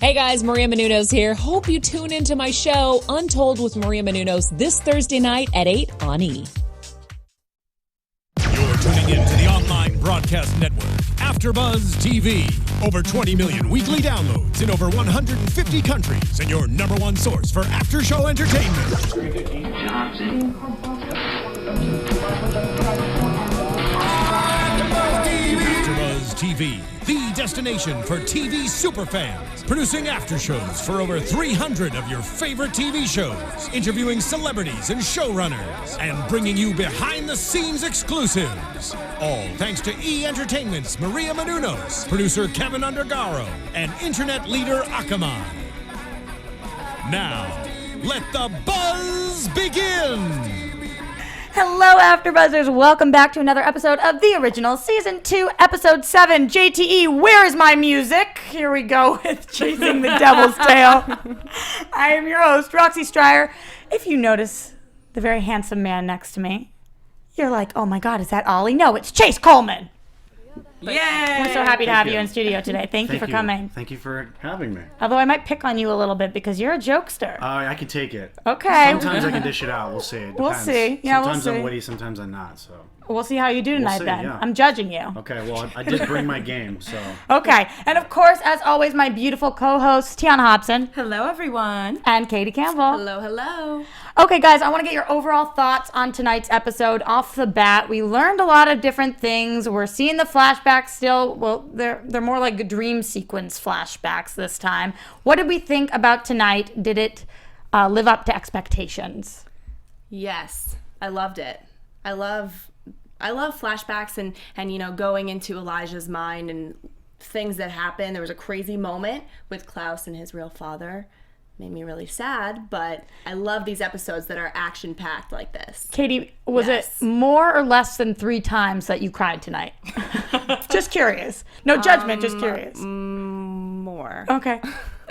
Hey guys, Maria Menounos here. Hope you tune into my show, Untold with Maria Menounos, this Thursday night at 8 on E! You're tuning in to the online broadcast network, AFTERBUZZ TV. Over 20 million weekly downloads in over 150 countries, and your number one source for after-show entertainment. AFTERBUZZ TV, the destination for TV superfans. Producing aftershows for over 300 of your favorite TV shows. Interviewing celebrities and showrunners. And bringing you behind-the-scenes exclusives. All thanks to E! Entertainment's Maria Menounos, producer Kevin Undergaro, and internet leader Akamai. Now, let the buzz begin! Hello, AfterBuzzers. Welcome back to another episode of the original Season 2, Episode 7, JTE, Where is My Music? Here we go with Chasing the Devil's Tail. I am your host, Roxy Striar. If you notice the very handsome man next to me, you're like, oh my God, is that Ollie? No, it's Chase Coleman. Yay! We're so happy to have you in studio today. Thank you for coming. Thank you for having me. Although I might pick on you a little bit because you're a jokester. I can take it. Okay. Sometimes I can dish it out. We'll see. It depends. We'll see. Yeah, sometimes we'll see. I'm witty, sometimes I'm not. So we'll see how you do tonight see, then. yeah. I'm judging you. okay. Well, I did bring my game. So Okay. And of course, as always, my beautiful co-host, Tiona Hobson. Hello, everyone. And Katie Campbell. Hello, hello. Okay, guys, I want to get your overall thoughts on tonight's episode. Off the bat, we learned a lot of different things. We're seeing the flashbacks still. Well, they're more like dream sequence flashbacks this time. What did we think about tonight? Did it live up to expectations? Yes, I loved it. I love flashbacks and you know, going into Elijah's mind and things that happened. There was a crazy moment with Klaus and his real father. Made me really sad, but I love these episodes that are action-packed like this. Katie, was it more or less than 3 times that you cried tonight? Just curious. No judgment, just curious. More. Okay.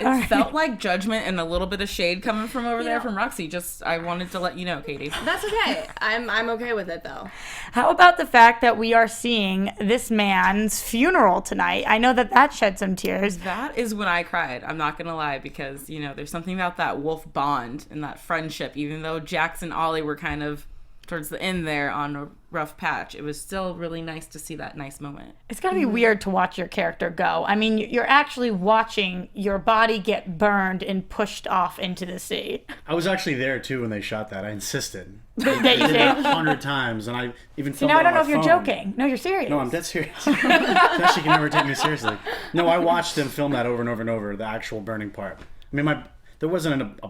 It felt like judgment and a little bit of shade coming from over there from Roxy. Just, I wanted to let you know, Katie. That's okay. I'm okay with it, though. How about the fact that we are seeing this man's funeral tonight? I know that shed some tears. That is when I cried. I'm not going to lie, because, you know, there's something about that wolf bond and that friendship. Even though Jax and Ollie were kind of towards the end there on a rough patch, it was still really nice to see that nice moment. It's gotta be weird to watch your character go. I mean, you're actually watching your body get burned and pushed off into the sea. I was actually there too when they shot that. I insisted. That you I did did? that 100 times, and I even filmed Now I it don't know on if my you're phone. joking. No, you're serious. No, I'm dead serious. She can never take me seriously. No, I watched them film that over and over and over. The actual burning part. I mean, there wasn't a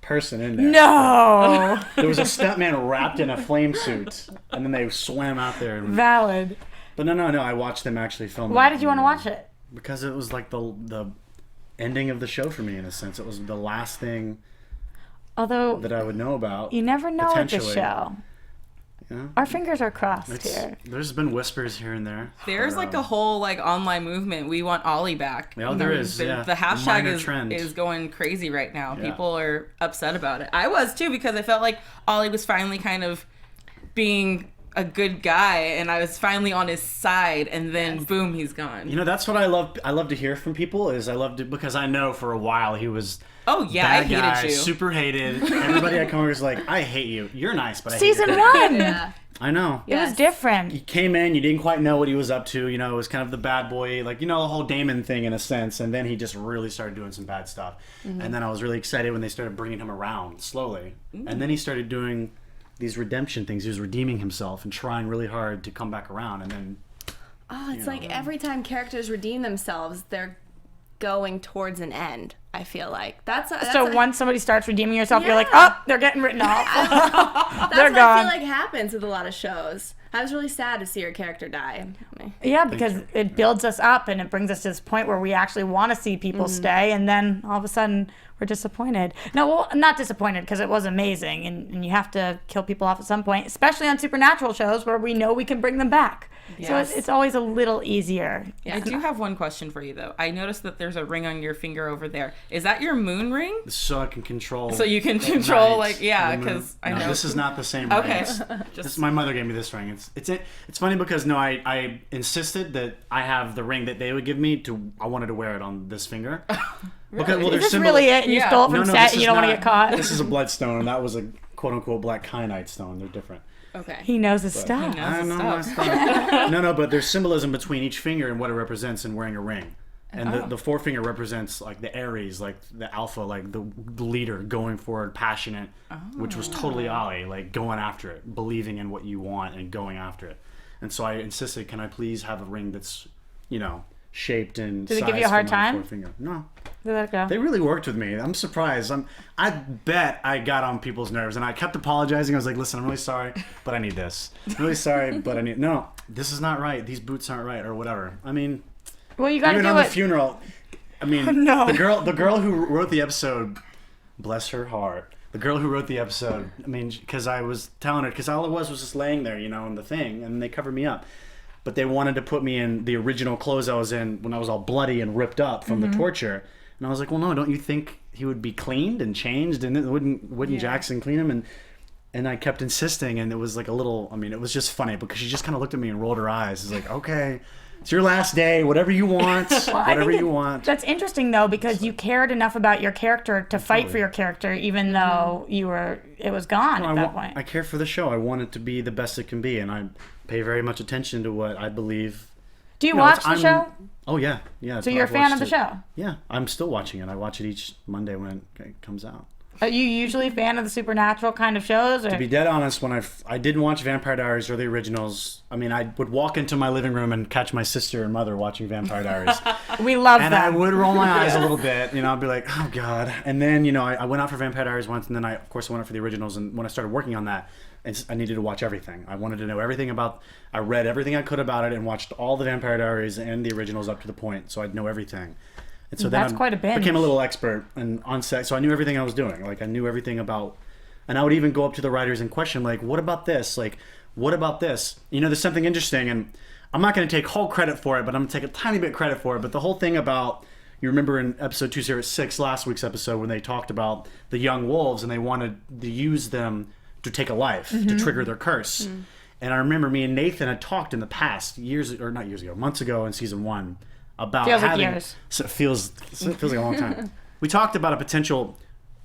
person in there. No. There was a stuntman wrapped in a flame suit, and then they swam out there. Valid. But no, I watched them actually film. Why it. did you want to watch it? Because it was like the ending of the show for me, in a sense. It was the last thing Although that I would know about. you never know at the potentially. show. Yeah. Our fingers are crossed here. There's been whispers here and there. There's like a whole like online movement. We want Ollie back. Yeah, there is. The Yeah. hashtag is going crazy right now. Yeah. People are upset about it. I was too, because I felt like Ollie was finally kind of being a good guy, and I was finally on his side, and then boom, he's gone. You know, that's what I love to hear from people. Because I know for a while he was. Oh yeah, bad I hated guy, you. super hated. Everybody at Congress was like, I hate you. You're nice, but I hate Season you. 1. Yeah. I know. It was different. You came in, you didn't quite know what he was up to. You know, it was kind of the bad boy, like, you know, the whole Damon thing in a sense. And then he just really started doing some bad stuff. Mm-hmm. And then I was really excited when they started bringing him around slowly. And then he started doing these redemption things. He was redeeming himself and trying really hard to come back around. And then... Oh, it's like every time characters redeem themselves, they're going towards an end, I feel like. So once somebody starts redeeming yourself, you're like, Yeah. oh, they're getting written off. That's They're what gone. I feel like happens with a lot of shows. I was really sad to see your character die. Yeah, because it builds us up and it brings us to this point where we actually want to see people stay, and then all of a sudden we're disappointed. No, well, not disappointed, because it was amazing, and you have to kill people off at some point, especially on supernatural shows where we know we can bring them back. So it's always a little easier. Yeah. I do have one question for you, though. I noticed that there's a ring on your finger over there. Is that your moon ring? So I can control. So you can control, night, because I know. This is not the same Okay. ring. My mother gave me this ring. It's funny because I insisted that I have the ring that they would give me I wanted to wear it on this finger. Because, well, Is this really it? And you stole it from set and you don't want to get caught? This is a bloodstone. That was a quote-unquote black kyanite stone. They're different. Okay. He knows his stuff. I know my stuff. No, but there's symbolism between each finger and what it represents in wearing a ring. And the forefinger represents like the Aries, like the alpha, like the leader, going forward, passionate, which was totally Ollie, like going after it, believing in what you want and going after it. And so I insisted, can I please have a ring that's, shaped in Did size they give you a hard for my time? forefinger? No. Did that go? They really worked with me. I'm surprised. I bet I got on people's nerves, and I kept apologizing. I was like, "Listen, I'm really sorry, but I need this. I'm really sorry, but I need no. This is not right. These boots aren't right, or whatever." I mean, Well, you got to even do on it. the funeral. I mean, No. the girl who wrote the episode, bless her heart. The girl who wrote the episode. I mean, because I was telling her, because all it was just laying there, in the thing, and they covered me up. But they wanted to put me in the original clothes I was in when I was all bloody and ripped up from the torture. And I was like, well, no, don't you think he would be cleaned and changed? And wouldn't Jackson clean him? And I kept insisting, and it was like a little, it was just funny because she just kind of looked at me and rolled her eyes. It's like, okay, it's your last day, whatever you want, whatever you want. That's interesting, though, because you cared enough about your character to fight for your character, even though it was gone at that point. I care for the show. I want it to be the best it can be, and I pay very much attention to what I believe. Do you watch the show? Oh, yeah. So you're a fan of the show? Yeah, I'm still watching it. I watch it each Monday when it comes out. Are you usually a fan of the supernatural kind of shows? Or? To be dead honest, when I didn't watch Vampire Diaries or the originals, I would walk into my living room and catch my sister and mother watching Vampire Diaries. We love and them. I would roll my eyes a little bit. I'd be like, oh, God. And then, I went out for Vampire Diaries once, and then I went out for the originals. And when I started working on that, I needed to watch everything. I wanted to know everything I read everything I could about it and watched all the Vampire Diaries and the originals up to the point, so I'd know everything. And so then quite a binge. became a little expert and on set, so I knew everything I was doing. Like I knew everything about, and I would even go up to the writers and question, like, what about this? Like, what about this? There's something interesting, and I'm not going to take whole credit for it, but I'm going to take a tiny bit credit for it. But the whole thing about, you remember in episode 206, last week's episode, when they talked about the young wolves and they wanted to use them to take a life, to trigger their curse. And I remember me and Nathan had talked in the past, months ago in season 1, about feels having... like years. So it feels like a long time. We talked about a potential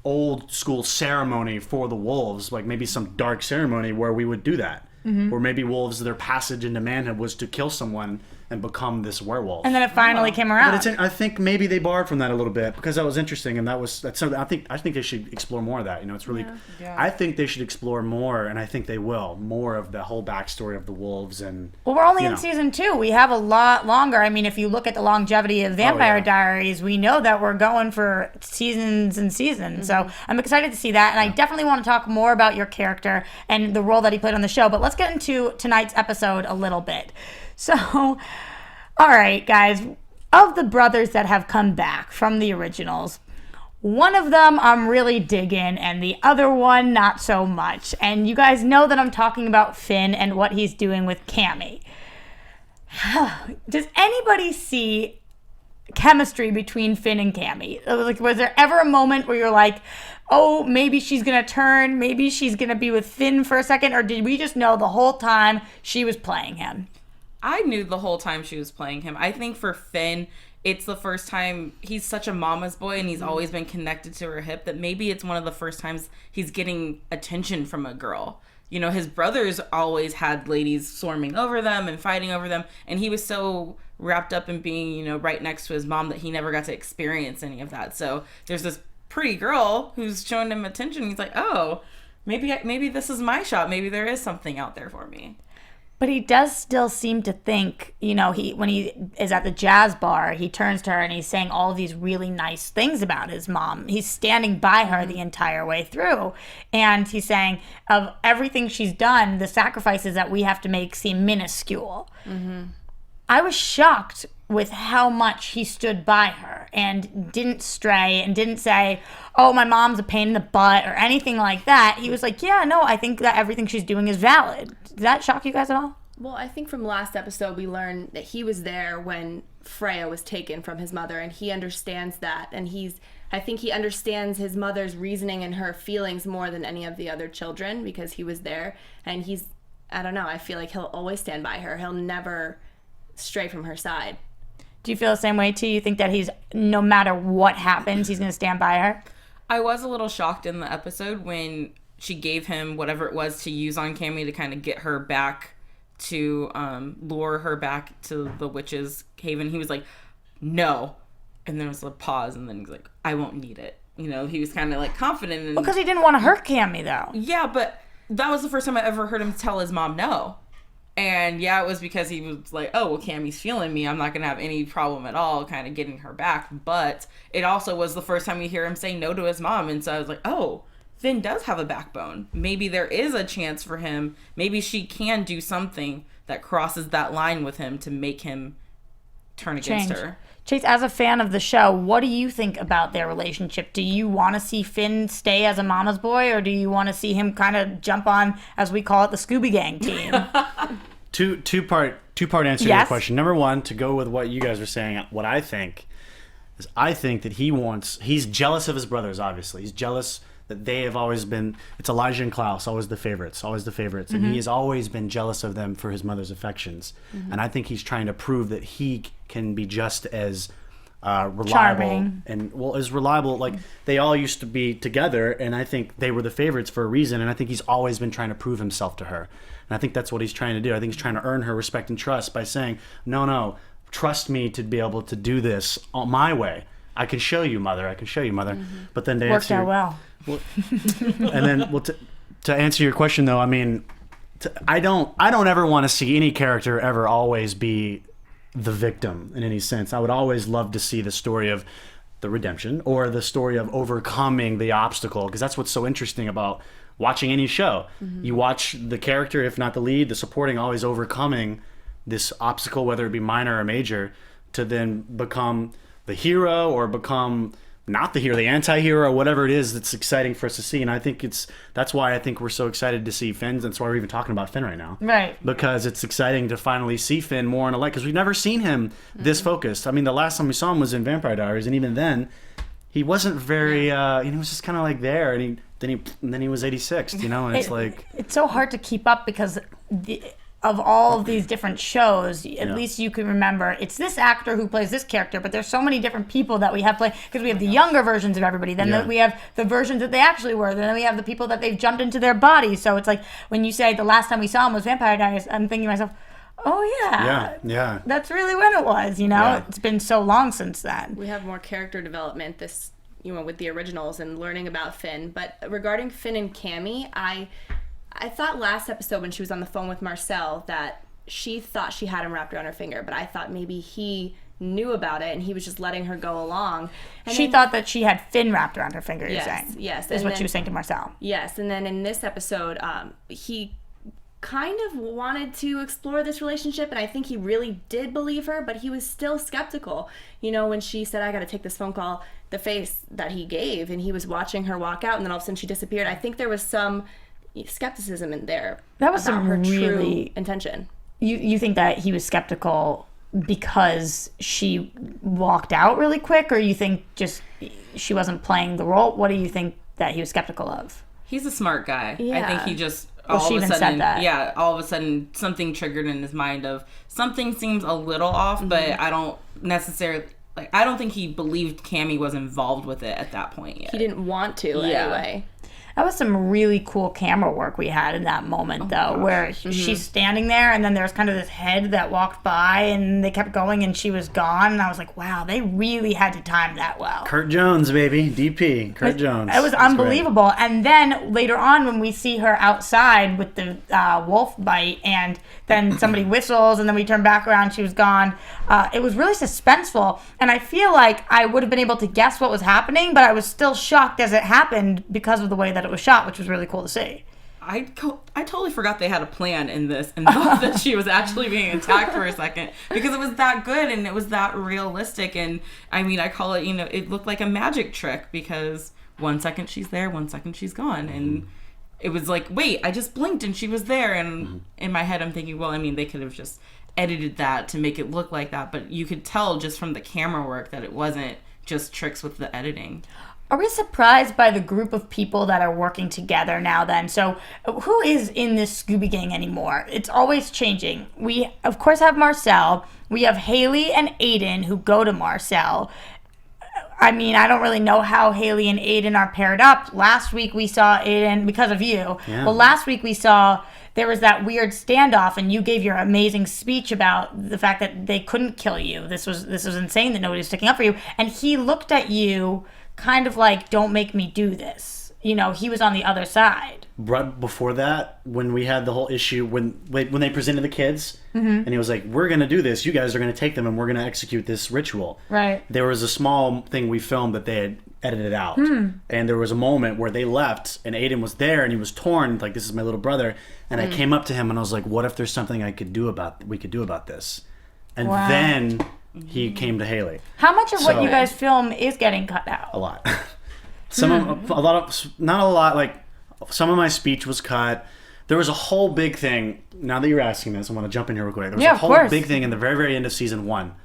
old school ceremony for the wolves, like maybe some dark ceremony where we would do that. Or maybe wolves, their passage into manhood was to kill someone and become this werewolf. And then it finally came around. But I think maybe they borrowed from that a little bit because that was interesting, and that's something I think they should explore more of that. It's really, I think they should explore more, and I think they will more of the whole backstory of the wolves and. Well, we're only in season 2. We have a lot longer. If you look at the longevity of Vampire Diaries, we know that we're going for seasons and seasons. So I'm excited to see that, and I definitely want to talk more about your character and the role that he played on the show. But let's get into tonight's episode a little bit. So, all right, guys, of the brothers that have come back from the originals, one of them I'm really digging and the other one not so much. And you guys know that I'm talking about Finn and what he's doing with Cammy. Does anybody see chemistry between Finn and Cammy? Like, was there ever a moment where you're like, oh, maybe she's going to turn, maybe she's going to be with Finn for a second, or did we just know the whole time she was playing him? I knew the whole time she was playing him. I think for Finn, it's the first time he's such a mama's boy and he's always been connected to her hip that maybe it's one of the first times he's getting attention from a girl. His brothers always had ladies swarming over them and fighting over them, and he was so wrapped up in being, right next to his mom that he never got to experience any of that. So there's this pretty girl who's showing him attention. He's like, oh, maybe this is my shot. Maybe there is something out there for me. But he does still seem to think, when he is at the jazz bar, he turns to her and he's saying all these really nice things about his mom. He's standing by her the entire way through. And he's saying, of everything she's done, the sacrifices that we have to make seem minuscule. I was shocked with how much he stood by her and didn't stray and didn't say, oh, my mom's a pain in the butt or anything like that. He was like, yeah, no, I think that everything she's doing is valid. Did that shock you guys at all? Well, I think from last episode we learned that he was there when Freya was taken from his mother, and he understands that, and I think he understands his mother's reasoning and her feelings more than any of the other children because he was there, and I don't know, I feel like he'll always stand by her. He'll never stray from her side. Do you feel the same way, too? You think that he's, no matter what happens, he's going to stand by her? I was a little shocked in the episode when she gave him whatever it was to use on Cammy to kind of get her back to lure her back to the witch's haven. He was like, no. And then it was a pause, and then he's like, I won't need it. You know, he was kind of like confident. And, because he didn't want to hurt Cammy, though. Yeah, but that was the first time I ever heard him tell his mom no. And yeah, it was because he was like, oh, well, Cammy's feeling me. I'm not going to have any problem at all kind of getting her back. But it also was the first time you hear him say no to his mom. And so I was like, oh, Finn does have a backbone. Maybe there is a chance for him. Maybe she can do something that crosses that line with him to make him turn against her. Chase, as a fan of the show, what do you think about their relationship? Do you want to see Finn stay as a mama's boy, or do you want to see him kind of jump on, as we call it, the Scooby Gang team? Two-part answer to your question. Number one, to go with what you guys were saying, what I think is I think that he's jealous of his brothers, obviously. He's jealous that they have always been, it's Elijah and Klaus, always the favorites. Mm-hmm. And he has always been jealous of them for his mother's affections. Mm-hmm. And I think he's trying to prove that he can be just as reliable. Charming. And, well, as reliable. Like, they all used to be together, and I think they were the favorites for a reason. And I think he's always been trying to prove himself to her. And I think that's what he's trying to do. I think he's trying to earn her respect and trust by saying, no, trust me to be able to do this my way. I can show you, Mother. Mm-hmm. But then to worked out well. And then, to answer your question, though, I mean, I don't ever want to see any character ever always be the victim in any sense. I would always love to see the story of the redemption or the story of overcoming the obstacle, because that's what's so interesting about watching any show. Mm-hmm. You watch the character, if not the lead, the supporting, always overcoming this obstacle, whether it be minor or major, to then become the hero or become not the hero, the anti-hero, or whatever it is that's exciting for us to see. And I think that's why I think we're so excited to see Finn. That's why we're even talking about Finn right now. Right. Because it's exciting to finally see Finn more in a light, because we've never seen him this focused. I mean, the last time we saw him was in Vampire Diaries, and even then, he wasn't very, he was just kind of like there, and then he was 86th, and it's so hard to keep up because of all of these different shows, at least you can remember it's this actor who plays this character, but there's so many different people that we have play, because we have the younger versions of everybody, then we have the versions that they actually were, then we have the people that they've jumped into their bodies. So it's like when you say the last time we saw him was Vampire Diaries, I'm thinking to myself, oh yeah, that's really when it was. It's been so long since then. We have more character development with the originals and learning about Finn. But regarding Finn and Cammy, I thought last episode when she was on the phone with Marcel that she thought she had him wrapped around her finger, but I thought maybe he knew about it and he was just letting her go along. And she thought that she had Finn wrapped around her finger, you're saying? Yes. Is what she was saying to Marcel. Yes, and then in this episode, he kind of wanted to explore this relationship, and I think he really did believe her, but he was still skeptical. When she said, I got to take this phone call, the face that he gave, and he was watching her walk out, and then all of a sudden she disappeared. I think there was some skepticism in there. That was some her true intention. You think that he was skeptical because she walked out really quick, or you think just she wasn't playing the role? What do you think that he was skeptical of? He's a smart guy. Yeah. I think he just all of a sudden something triggered in his mind of something seems a little off, but I don't necessarily I don't think he believed Cammy was involved with it at that point yet. He didn't want to anyway. That was some really cool camera work we had in that moment, where she's standing there, and then there's kind of this head that walked by, and they kept going, and she was gone, and I was like, wow, they really had to time that well. Kurt Jones, baby. DP. Kurt Jones. It was unbelievable. Great. And then later on, when we see her outside with the wolf bite, and then somebody whistles, and then we turn back around, she was gone, it was really suspenseful, and I feel like I would have been able to guess what was happening, but I was still shocked as it happened because of the way that it was shot, which was really cool to see. I totally forgot they had a plan in this and thought that she was actually being attacked for a second, because it was that good and it was that realistic. And I mean, I call it, it looked like a magic trick, because 1 second she's there, 1 second she's gone. And it was like, wait, I just blinked and she was there. And in my head, I'm thinking, well, I mean, they could have just edited that to make it look like that. But you could tell just from the camera work that it wasn't just tricks with the editing. Are we surprised by the group of people that are working together now then? So who is in this Scooby Gang anymore? It's always changing. We, of course, have Marcel. We have Haley and Aiden who go to Marcel. I mean, I don't really know how Haley and Aiden are paired up. Last week we saw Aiden, because of you. Yeah. Well, last week we saw there was that weird standoff, and you gave your amazing speech about the fact that they couldn't kill you. This was insane that nobody was sticking up for you. And he looked at you kind of like, don't make me do this. You know, he was on the other side. Right before that, when we had the whole issue, when they presented the kids, and he was like, we're going to do this, you guys are going to take them and we're going to execute this ritual. Right. There was a small thing we filmed that they had edited out. And there was a moment where they left and Aiden was there and he was torn, like, this is my little brother. And I came up to him and I was like, what if there's something we could do about this? And then he came to Haley. How much of what you guys film is getting cut out? A lot. Not a lot, like, some of my speech was cut. There was a whole big thing. Now that you're asking this, I want to jump in here real quick. There was a whole big thing in the very, very end of season 1. I don't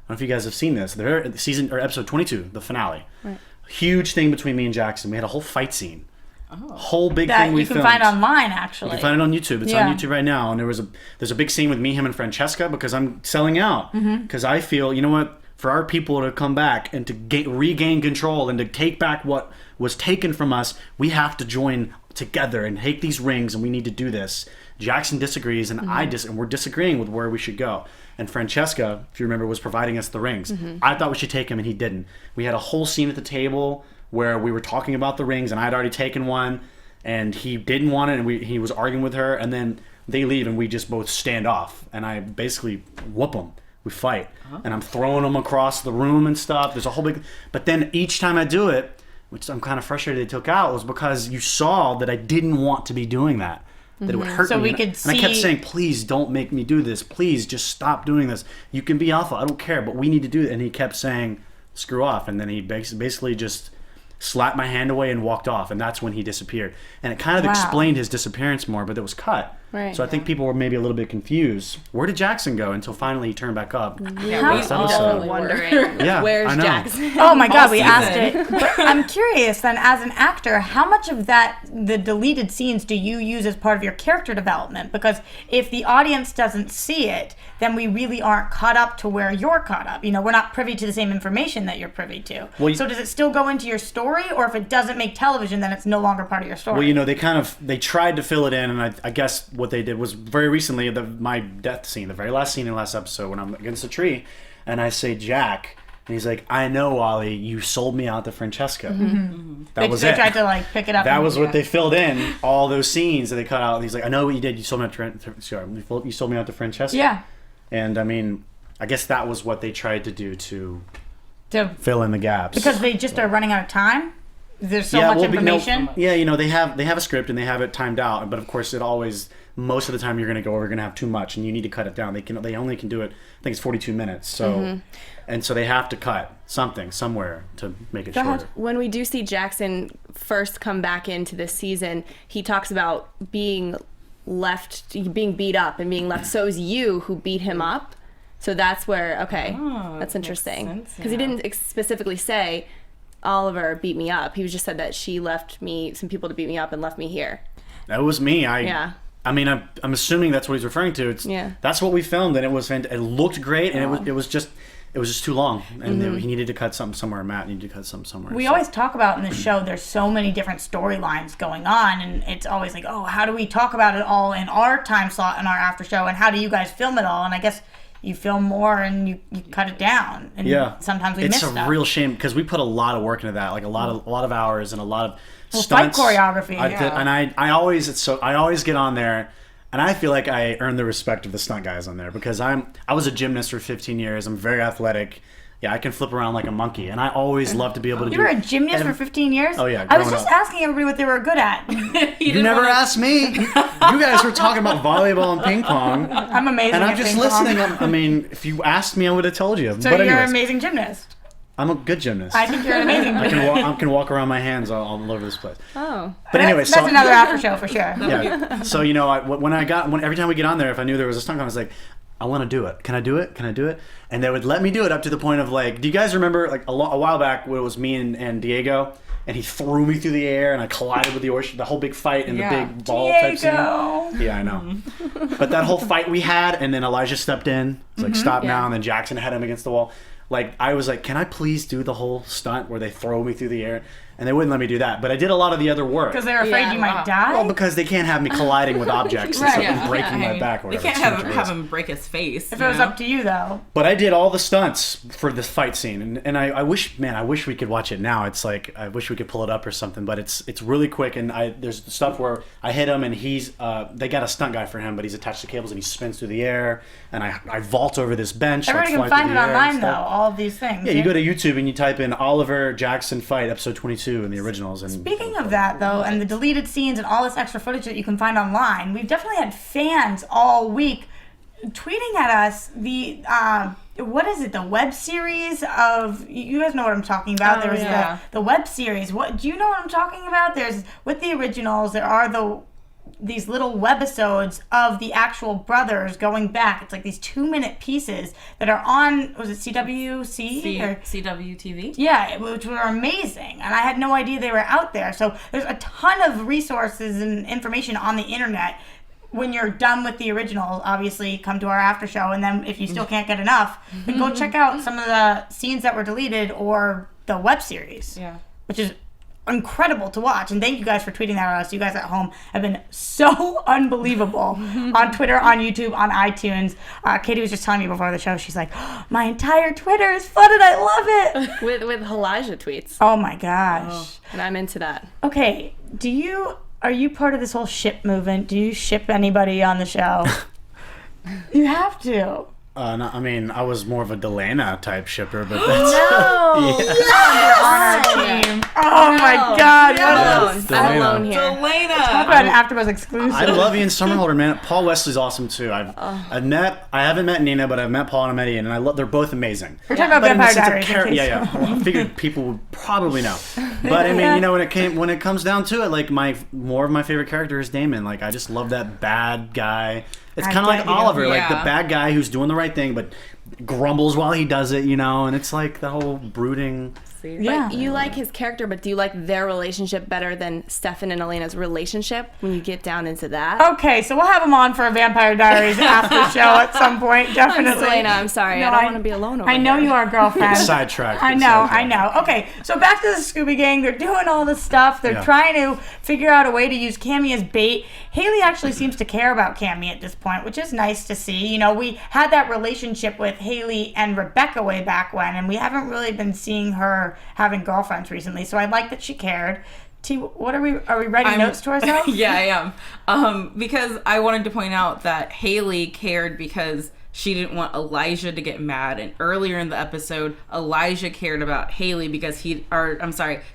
know if you guys have seen this. Episode 22, the finale. Right. Huge thing between me and Jackson. We had a whole fight scene. Whole big thing we filmed. You can find online, actually. You can find it on YouTube. It's on YouTube right now. And there's a big scene with me, him, and Francesca, because I'm selling out. Because I feel, you know what? For our people to come back and to regain control and to take back what was taken from us, we have to join together and take these rings, and we need to do this. Jackson disagrees, and and we're disagreeing with where we should go. And Francesca, if you remember, was providing us the rings. I thought we should take him, and he didn't. We had a whole scene at the table where we were talking about the rings, and I'd already taken one, and he didn't want it, and he was arguing with her, and then they leave, and we just both stand off, and I basically whoop him. We fight, and I'm throwing them across the room and stuff. There's a whole big... But then each time I do it, which I'm kind of frustrated they took out, was because you saw that I didn't want to be doing that. That it would hurt me. We could see... And I kept saying, please don't make me do this. Please just stop doing this. You can be alpha. I don't care, but we need to do it. And he kept saying, screw off. And then he basically just slapped my hand away and walked off. And that's when he disappeared. And it kind of explained his disappearance more, but it was cut. Right. So I think people were maybe a little bit confused. Where did Jackson go? Until finally he turned back up. Yeah, we all wondering, where's Jackson? Oh my God, we asked it. But I'm curious then, as an actor, how much of the deleted scenes do you use as part of your character development? Because if the audience doesn't see it, then we really aren't caught up to where you're caught up. You know, we're not privy to the same information that you're privy to. Well, so does it still go into your story, or if it doesn't make television, then it's no longer part of your story? Well, you know, they tried to fill it in, and I guess what they did was very recently my death scene, the very last scene in the last episode, when I'm against a tree, and I say Jack, and he's like, I know, Ollie, you sold me out to Francesca. That was it. They tried to like pick it up. That was what they filled in, all those scenes that they cut out. And he's like, I know what you did. You sold me out to Francesca. Yeah. And I mean, I guess that was what they tried to do to fill in the gaps. Because they just are running out of time? There's so much information? They have a script and they have it timed out, but of course most of the time we're going to have too much and you need to cut it down. They only can do it, I think it's 42 minutes. So and so they have to cut something somewhere to make it shorter. When we do see Jackson first come back into this season, he talks about being beat up and being left. So it was you who beat him up. So that's where, that's interesting. Because he didn't specifically say Oliver beat me up. He just said that she left me some people to beat me up and left me here. That was me. I mean, I'm assuming that's what he's referring to. That's what we filmed, and it looked great, and it was just too long, and he needed to cut something somewhere. Matt needed to cut something somewhere. We always talk about in the show, there's so many different storylines going on, and it's always like, oh, how do we talk about it all in our time slot in our after show, and how do you guys film it all? And I guess you film more and you cut it down, and sometimes we miss stuff. It's a real shame because we put a lot of work into that, like a lot of hours and a lot of fight stunts. choreography. And I always get on there, and I feel like I earn the respect of the stunt guys on there because I was a gymnast for 15 years. I'm very athletic. Yeah, I can flip around like a monkey, and I always love to be able to do... You were a gymnast for 15 years? Oh, yeah. I was just asking everybody what they were good at. You never asked me. You guys were talking about volleyball and ping pong. I'm amazing and I'm just listening. I mean, if you asked me, I would have told you. So you're an amazing gymnast. I'm a good gymnast. I think you're an amazing I can walk around my hands all over this place. Oh. But anyway, that's another after show for sure. Yeah. So every time we get on there, if I knew there was a stunt, I was like, I want to do it. Can I do it? Can I do it? And they would let me do it up to the point of like, do you guys remember like a while back when it was me and Diego, and he threw me through the air and I collided with the whole big fight and the big ball type scene. Yeah, I know. But that whole fight we had, and then Elijah stepped in. It's like, stop now, and then Jackson had him against the wall. Like, I was like, can I please do the whole stunt where they throw me through the air? And they wouldn't let me do that. But I did a lot of the other work. Because they're afraid you might die? Well, because they can't have me colliding with objects and breaking my back or They whatever. can't have him break his face. If it was up to you, though. But I did all the stunts for this fight scene. And I wish we could watch it now. It's like, I wish we could pull it up or something. But it's really quick. And there's stuff where I hit him and he's, they got a stunt guy for him, but he's attached to cables and he spins through the air. And I vault over this bench. Everybody can find it online, though, all of these things. Yeah, you go to YouTube and you type in Oliver Jackson fight episode 22 in the originals. And speaking of that, though, and the deleted scenes and all this extra footage that you can find online, we've definitely had fans all week tweeting at us the what is it? The web series of, you guys know what I'm talking about. There was the web series. What do you know what I'm talking about? There's, with the originals, there are these little webisodes of the actual brothers going back. It's like these 2-minute pieces that are on, was it CWC? Or CW TV? Yeah, which were amazing. And I had no idea they were out there. So there's a ton of resources and information on the internet. When you're done with the original, obviously come to our after show. And then if you still can't get enough, then go check out some of the scenes that were deleted or the web series. Yeah. Which is incredible to watch, and thank you guys for tweeting that at us. You guys at home have been so unbelievable on Twitter, on YouTube, on iTunes. Katie was just telling me before the show, she's like, my entire Twitter is flooded. I love it. with Elijah tweets. Oh my gosh. And I'm into that. Okay, are you part of this whole ship movement? Do you ship anybody on the show? You have to. No, I mean, I was more of a Delana type shipper, but that's... No! Yes! On our team. Oh my God. I'm alone here. Delana! Talk about an AfterBuzz exclusive. I love Ian Somerhalder, man. Paul Wesley's awesome too. I haven't met Nina, but I've met Paul and I met Ian, and they're both amazing. We're talking about Vampire Diaries. Yeah. Well, I figured people would probably know. But I mean, when it comes down to it, like more of my favorite character is Damon. Like, I just love that bad guy. It's kind of like Oliver, like the bad guy who's doing the right thing, but grumbles while he does it, and it's like the whole brooding. But you like his character, but do you like their relationship better than Stefan and Elena's relationship when you get down into that? Okay, so we'll have him on for a Vampire Diaries after show at some point, definitely. Elena, I'm sorry. I don't want to be alone over I know you are, girlfriend. Sidetracked. I know. Okay, so back to the Scooby Gang. They're doing all this stuff. They're trying to figure out a way to use Cammy as bait. Haley actually seems to care about Cammy at this point, which is nice to see. We had that relationship with Haley and Rebecca way back when, and we haven't really been seeing her having girlfriends recently, so I like that she cared. T, what are we writing notes to ourselves? Yeah, I am. Because I wanted to point out that Haley cared because she didn't want Elijah to get mad, and earlier in the episode, Elijah cared about Haley because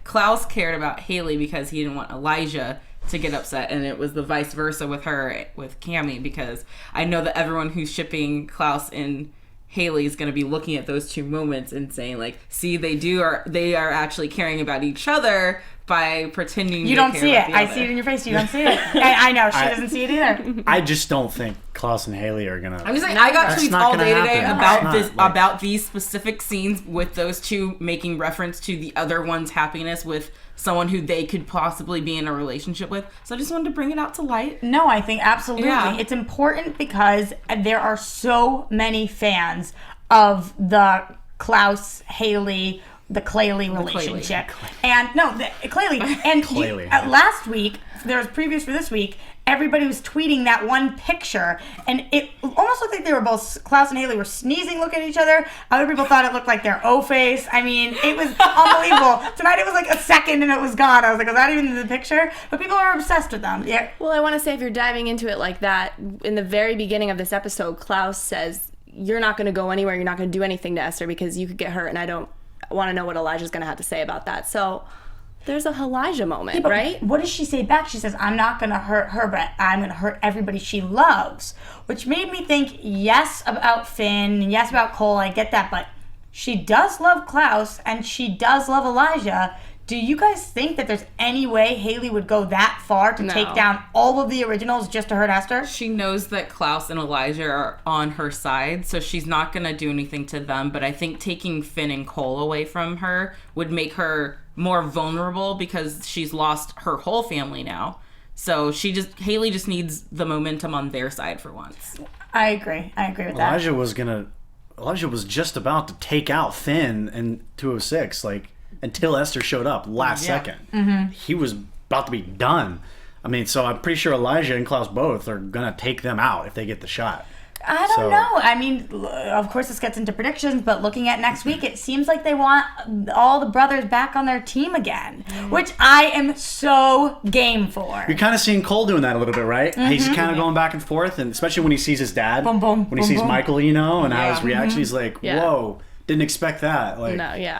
Klaus cared about Haley because he didn't want Elijah to get upset, and it was the vice versa with Cammy, because I know that everyone who's shipping Klaus and Haley is going to be looking at those two moments and saying, like, see, they are actually caring about each other by pretending you don't see it. I see it in your face. You don't see it. And I know she doesn't see it either. I just don't think Klaus and Haley are gonna. I'm just saying, I got tweets all day today about these specific scenes with those two making reference to the other one's happiness with someone who they could possibly be in a relationship with. So I just wanted to bring it out to light. No, I think absolutely. Yeah. It's important because there are so many fans of the Klaus, Haley, the Clayley relationship. Clayley. And last week, there was previews for this week, everybody was tweeting that one picture, and it almost looked like they were both, Klaus and Haley were sneezing, looking at each other. Other people thought it looked like their O-face. I mean, it was unbelievable. Tonight it was like a second and it was gone. I was like, was that even in the picture? But people are obsessed with them. Yeah. Well, I want to say, if you're diving into it like that, in the very beginning of this episode, Klaus says, you're not going to go anywhere, you're not going to do anything to Esther because you could get hurt, and I don't want to know what Elijah's going to have to say about that. So there's a Elijah moment, right? What does she say back? She says, I'm not going to hurt her, but I'm going to hurt everybody she loves, which made me think, yes, about Finn, yes, about Cole, I get that, but she does love Klaus and she does love Elijah. Do you guys think that there's any way Haley would go that far to take down all of the originals just to hurt Esther? She knows that Klaus and Elijah are on her side, so she's not going to do anything to them. But I think taking Finn and Cole away from her would make her more vulnerable because she's lost her whole family now. So Haley just needs the momentum on their side for once. I agree with that. Elijah was just about to take out Finn in 206, until Esther showed up last second. Mm-hmm. He was about to be done. I mean, so I'm pretty sure Elijah and Klaus both are going to take them out if they get the shot. I don't know. I mean, of course this gets into predictions, but looking at next week, it seems like they want all the brothers back on their team again, which I am so game for. You're kind of seeing Cole doing that a little bit, right? Mm-hmm. He's kind of going back and forth, and especially when he sees his dad, when he sees Michael, and how his reaction, he's like, whoa. Didn't expect that.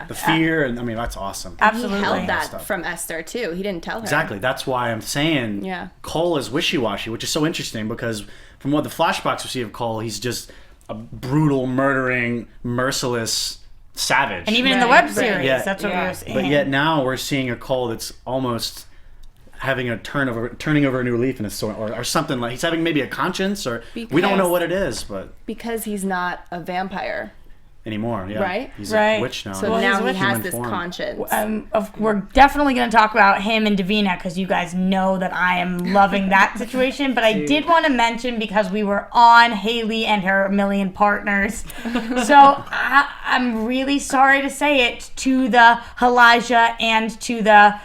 The fear, and I mean, that's awesome. Absolutely. He held that from Esther, too. He didn't tell her. Exactly. That's why I'm saying Cole is wishy-washy, which is so interesting because from what the flashbacks we see of Cole, he's just a brutal, murdering, merciless savage. And even in the web series, that's what we were seeing. But yet now we're seeing a Cole that's almost having turning over a new leaf in his soul, or something like he's having maybe a conscience, or we don't know what it is, but because he's not a vampire anymore, right? He's a witch now. So now he has this conscience. We're definitely going to talk about him and Davina because you guys know that I am loving that situation. But I did want to mention, because we were on Haley and her million partners, so I'm really sorry to say it to the Elijah and to the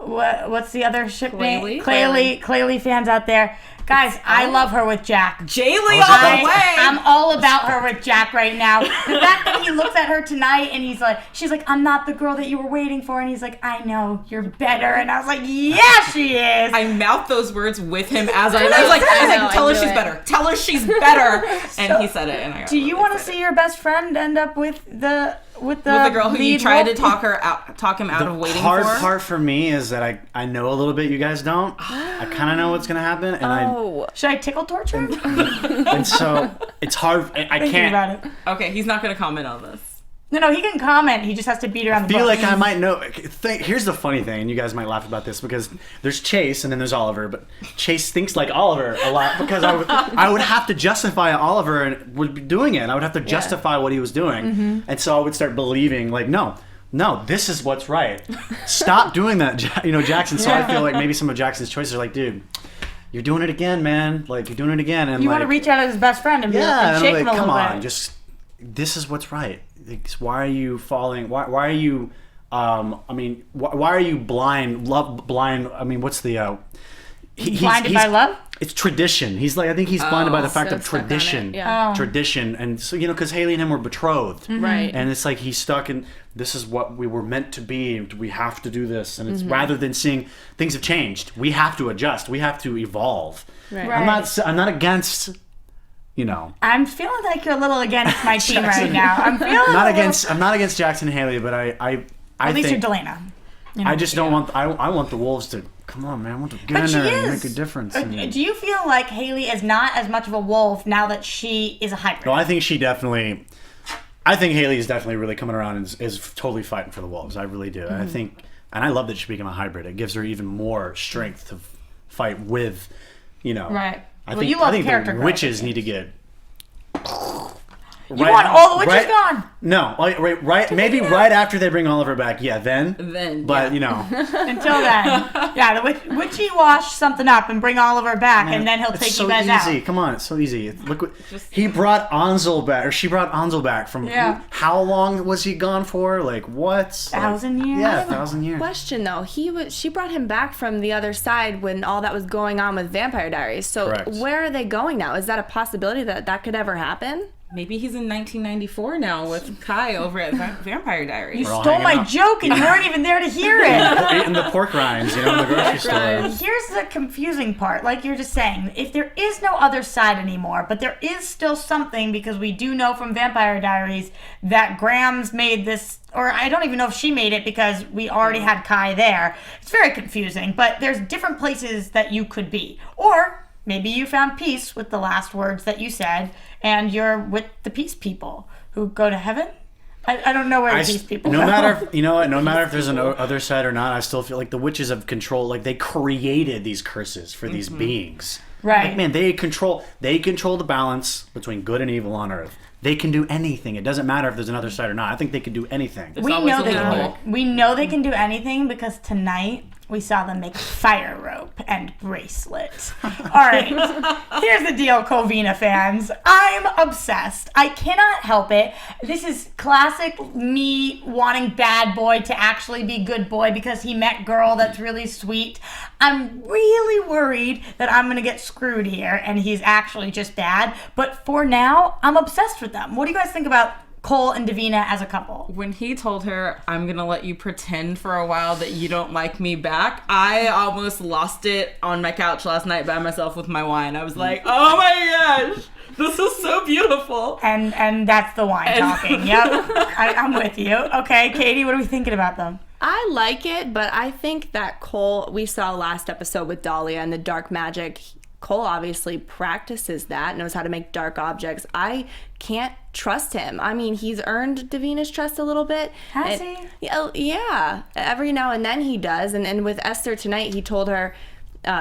what's the other ship name? Claylee fans out there. Guys, I love her with Jack. Jaylee all the way. I'm all about her with Jack right now. The fact that he looks at her tonight and she's like, I'm not the girl that you were waiting for. And he's like, I know, you're better. And I was like, yeah, she is. I mouthed those words with him as I was like, tell her she's better. Tell her she's better. And he said it. And I got do you want to see your best friend end up with the girl who you tried to talk him out of waiting for? The hard part for me is that I know a little bit, you guys don't. I kind of know what's going to happen. And should I tickle torture him? And so it's hard. I can't. About it. Okay, he's not going to comment on this. No, he can comment. He just has to beat around the bush. I feel like I might know. Here's the funny thing, and you guys might laugh about this, because there's Chase and then there's Oliver, but Chase thinks like Oliver a lot, because I would have to justify Oliver and would be doing it. I would have to justify what he was doing, and so I would start believing like, no, this is what's right. Stop doing that, Jackson. So I feel like maybe some of Jackson's choices are like, dude, you're doing it again, man. Like, you're doing it again. And you want to reach out as his best friend and shake him a little bit. Come on, this is what's right. Why are you falling? Why are you? Why are you blind? Blind. I mean, what's the? Blinded by love? It's tradition. He's like, I think he's blinded by the fact of tradition. Tradition, and so because Haley and him were betrothed, right? And it's like he's stuck in. This is what we were meant to be. We have to do this, and it's rather than seeing things have changed, we have to adjust. We have to evolve. Right. I'm not against. I'm feeling like you're a little against my team right now. I'm not against Jackson and Haley, but I at least think, you're Delana. I just don't want. I want the Wolves to come on, man. I want to get in there and make a difference. Do you feel like Haley is not as much of a wolf now that she is a hybrid? No, I think Haley is definitely really coming around and is totally fighting for the Wolves. I really do. I think, and I love that she became a hybrid. It gives her even more strength to fight with, Right. I think the witches need to get. You want all the witches gone? No, right. Maybe right after they bring Oliver back. Yeah, then. But until then, the witchy wash something up and bring Oliver back, and then he'll take you guys out. Come on, it's so easy. Look what he brought Ansel back, or she brought Ansel back from. How long was he gone for? Like what? 1,000 years. Yeah, 1,000 years. Question though, she brought him back from the other side when all that was going on with Vampire Diaries. So where are they going now? Is that a possibility that could ever happen? Maybe he's in 1994 now with Kai over at Vampire Diaries. You stole my joke and you weren't even there to hear it. Eating the pork rinds, in the grocery store. Here's the confusing part. Like you're just saying, if there is no other side anymore, but there is still something, because we do know from Vampire Diaries that Grams made this, or I don't even know if she made it because we already had Kai there. It's very confusing, but there's different places that you could be. Or maybe you found peace with the last words that you said, and you're with the peace people who go to heaven. I don't know where these people no go. matter if, no matter if there's an other side or not, I still feel like the witches have control. Like they created these curses for these beings. Right. Like, man, they control the balance between good and evil on Earth. They can do anything. It doesn't matter if there's another side or not. I think they can do anything. We know they can do anything because tonight we saw them make fire rope and bracelets. All right, here's the deal, Covina fans. I'm obsessed. I cannot help it. This is classic me wanting bad boy to actually be good boy because he met girl that's really sweet. I'm really worried that I'm going to get screwed here and he's actually just bad. But for now, I'm obsessed with them. What do you guys think about Cole and Davina as a couple? When he told her, I'm going to let you pretend for a while that you don't like me back, I almost lost it on my couch last night by myself with my wine. I was like, oh my gosh, this is so beautiful. And that's the wine talking. Yep, I'm with you. Okay, Katie, what are we thinking about them? I like it, but I think that Cole, we saw last episode with Dahlia and the dark magic. Cole obviously practices that, knows how to make dark objects. I can't trust him. I mean, he's earned Davina's trust a little bit. Has he? Yeah. Every now and then he does. And with Esther tonight, he told her